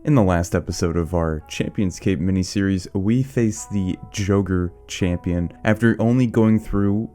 In the last episode of our Championscape mini-series, we faced the Joker champion after only going through,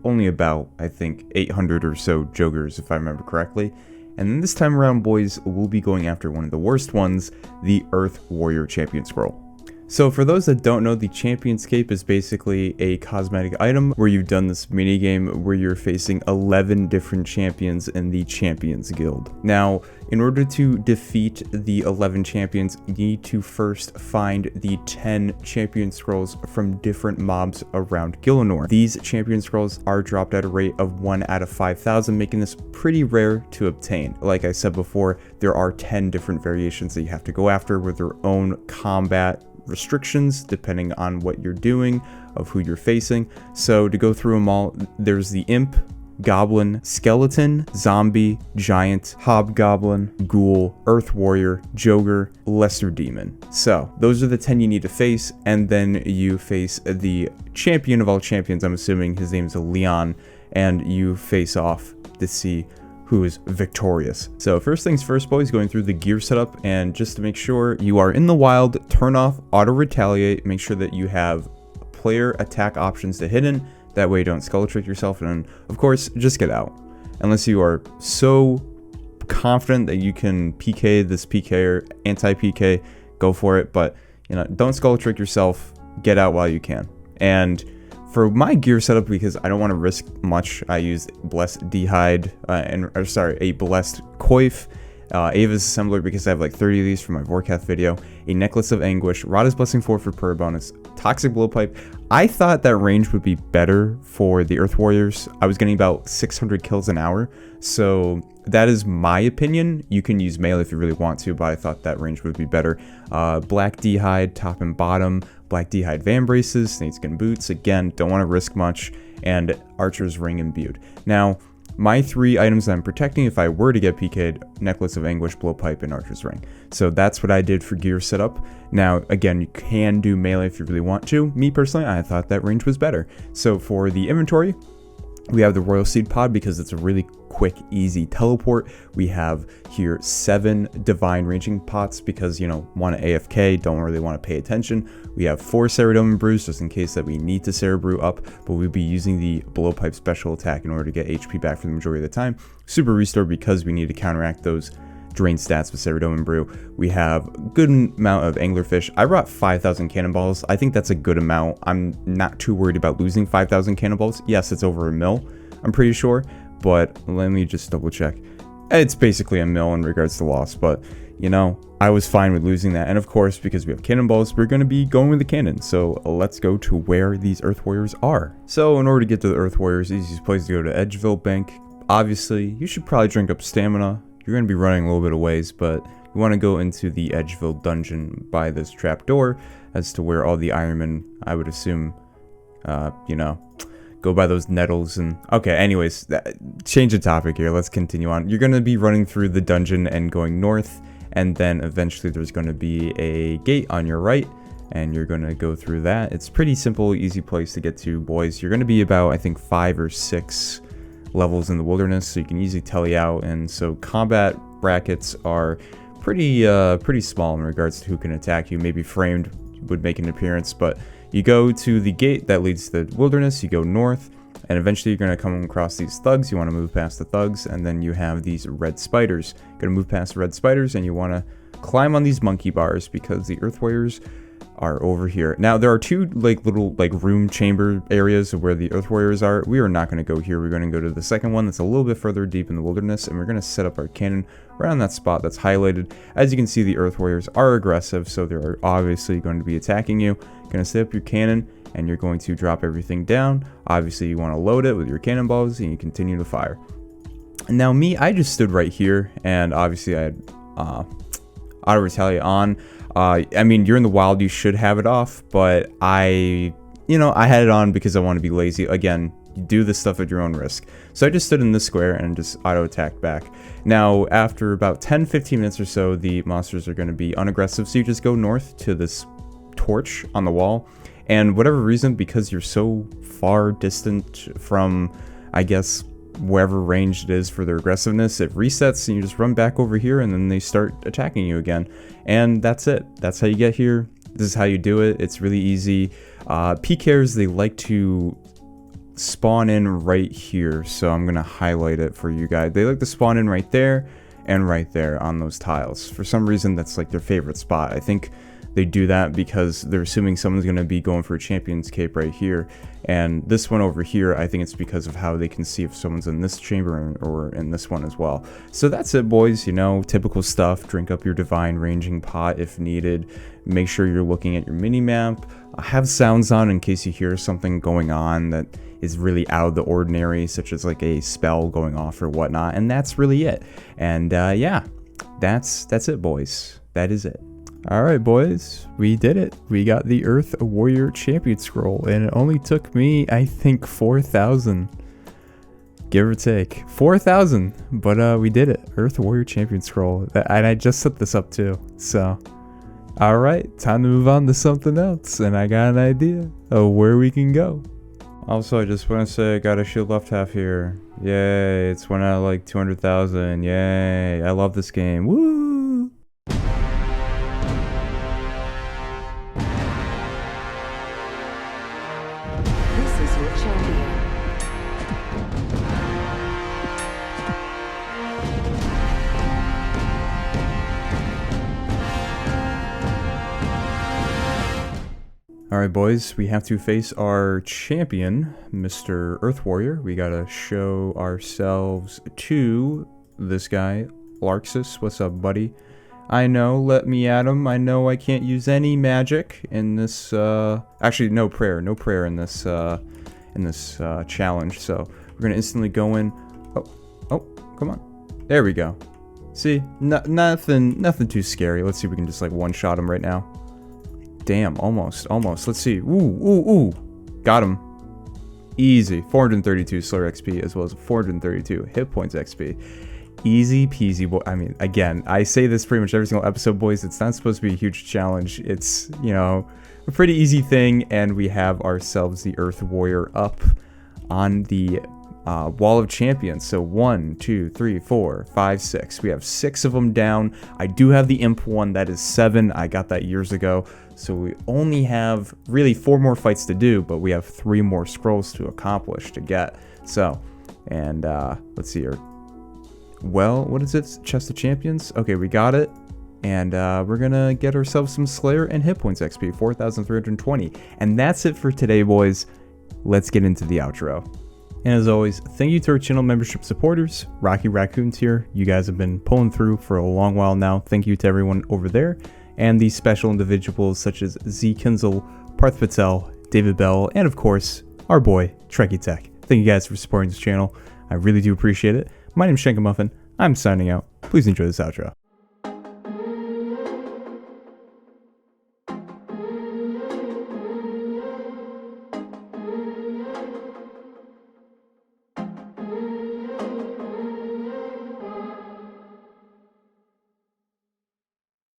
only about, I think, 800 or so Jokers, if I remember correctly. And then this time around, boys, we'll be going after one of the worst ones, the Earth Warrior Champion Scroll. So for those that don't know, the Championscape is basically a cosmetic item where you've done this minigame where you're facing 11 different champions in the Champions Guild. Now, in order to defeat the 11 champions, you need to first find the 10 champion scrolls from different mobs around Gielinor. These champion scrolls are dropped at a rate of 1 out of 5,000, making this pretty rare to obtain. Like I said before, there are 10 different variations that you have to go after with their own combat restrictions depending on what you're doing, of who you're facing. So to go through them all, there's the imp, goblin, skeleton, zombie, giant, hobgoblin, ghoul, earth warrior, joker, lesser demon. So those are the 10 you need to face, and then you face the champion of all champions. I'm assuming his name's Leon, and you face off to see who is victorious. So first things first, boys, going through the gear setup, and just to make sure you are in the wild, turn off auto retaliate, make sure that you have player attack options to hidden, that way you don't skull trick yourself, and of course just get out. Unless you are so confident that you can PK this PK or anti-PK, go for it, but you know, don't skull trick yourself, get out while you can. And for my gear setup, because I don't want to risk much, I used Blessed D'hide, a Blessed Coif, Ava's Assembler because I have like 30 of these from my Vorkath video, a Necklace of Anguish, Rada's Blessing 4 for prayer bonus, Toxic Blowpipe. I thought that range would be better for the Earth Warriors. I was getting about 600 kills an hour, so that is my opinion. You can use melee if you really want to, but I thought that range would be better. Black D'hide, top and bottom, Black D'hide Van Braces, Snakeskin Boots, again, don't want to risk much, and Archer's Ring Imbued. Now, my 3 items that I'm protecting if I were to get PK'd, Necklace of Anguish, Blowpipe, and Archer's Ring. So that's what I did for gear setup. Now, again, you can do melee if you really want to. Me personally, I thought that range was better. So for the inventory, we have the Royal Seed Pod because it's a really quick, easy teleport. We have here 7 Divine Ranging Pots because, you know, want to AFK, don't really want to pay attention. We have 4 Cerebrum Brews just in case that we need to Cerebrew up, but we'll be using the Blowpipe special attack in order to get HP back for the majority of the time. Super Restore because we need to counteract those drain stats with Cerebrum Brew. We have a good amount of Anglerfish. I brought 5,000 cannonballs. I think that's a good amount. I'm not too worried about losing 5,000 cannonballs. Yes, it's over a mil, I'm pretty sure, but let me just double check. It's basically a mil in regards to loss, but you know, I was fine with losing that. And of course, because we have cannonballs, we're going to be going with the cannon. So let's go to where these Earth Warriors are. So in order to get to the Earth Warriors, the easiest place to go to Edgeville Bank. Obviously, you should probably drink up stamina. You're going to be running a little bit of ways, but you want to go into the Edgeville dungeon by this trapdoor as to where all the Ironmen, I would assume, you know, go by those nettles. And okay, anyways, change the topic here. Let's continue on. You're going to be running through the dungeon and going north, and then eventually there's going to be a gate on your right, and you're going to go through that. It's pretty simple, easy place to get to, boys. You're going to be about, I think, 5 or 6 levels in the wilderness, so you can easily tele out, and so combat brackets are pretty small in regards to who can attack you. Maybe Framed would make an appearance, but you go to the gate that leads to the wilderness, you go north, and eventually you're going to come across these thugs. You want to move past the thugs, and then you have these red spiders. You're going to move past the red spiders, and you want to climb on these monkey bars because the Earth Warriors are over here. Now, there are 2 little room chamber areas where the Earth Warriors are. We are not going to go here. We're going to go to the second one that's a little bit further deep in the wilderness, and we're going to set up our cannon right on that spot that's highlighted. As you can see, the Earth Warriors are aggressive, so they're obviously going to be attacking you. You're going to set up your cannon, and you're going to drop everything down. Obviously, you want to load it with your cannonballs, and you continue to fire. And now me, I just stood right here, and obviously I had auto retaliate on. I mean, you're in the wild, you should have it off, but I had it on because I want to be lazy. Again, you do this stuff at your own risk. So I just stood in this square and just auto attacked back. Now, after about 10-15 minutes or so, the monsters are going to be unaggressive, so you just go north to this torch on the wall, and whatever reason, because you're so far distant from, I guess, wherever range it is for their aggressiveness, it resets and you just run back over here and then they start attacking you again. And that's it. That's how you get here. This is how you do it. It's really easy. PKers, they like to spawn in right here. So I'm going to highlight it for you guys. They like to spawn in right there and right there on those tiles. For some reason, that's like their favorite spot. I think they do that because they're assuming someone's going to be going for a Champion's Cape right here. And this one over here, I think it's because of how they can see if someone's in this chamber or in this one as well. So that's it, boys. You know, typical stuff. Drink up your Divine Ranging Pot if needed. Make sure you're looking at your mini-map. Have sounds on in case you hear something going on that is really out of the ordinary, such as like a spell going off or whatnot. And that's really it. And yeah, that's it, boys. That is it. Alright, boys, we did it. We got the Earth Warrior Champion Scroll, and it only took me, I think, 4,000. Give or take. 4,000, but we did it. Earth Warrior Champion Scroll. And I just set this up too, so. Alright, time to move on to something else, and I got an idea of where we can go. Also, I just want to say I got a shield left half here. Yay, it's one out of like 200,000. Yay, I love this game. Woo! Alright, boys, we have to face our champion, Mr. Earth Warrior. We gotta show ourselves to this guy, Larxus. What's up, buddy? I know, let me at him. I know I can't use any magic in this, actually, no prayer in this challenge. So we're gonna instantly go in. Oh, come on. There we go. See, nothing too scary. Let's see if we can just like one-shot him right now. Damn, almost. Let's see. Ooh. Got him. Easy. 432 Slayer XP as well as 432 hit points XP. Easy peasy, boy. I mean, again, I say this pretty much every single episode, boys. It's not supposed to be a huge challenge. It's, you know, a pretty easy thing, and we have ourselves the Earth Warrior up on the Wall of Champions. So 1, 2, 3, 4, 5, 6. We have 6 of them down. I do have the Imp one. That is 7. I got that years ago. So we only have really 4 more fights to do, but we have 3 more scrolls to accomplish to get. So, and let's see here. Well, what is it? Chest of Champions? Okay, we got it. And we're gonna get ourselves some Slayer and hit points XP, 4,320. And that's it for today, boys. Let's get into the outro. And as always, thank you to our channel membership supporters, Rocky Raccoons here. You guys have been pulling through for a long while now. Thank you to everyone over there. And these special individuals such as Z Kinzel, Parth Patel, David Bell, and of course, our boy, Trekkie Tech. Thank you guys for supporting this channel. I really do appreciate it. My name is Shankamuffin. I'm signing out. Please enjoy this outro.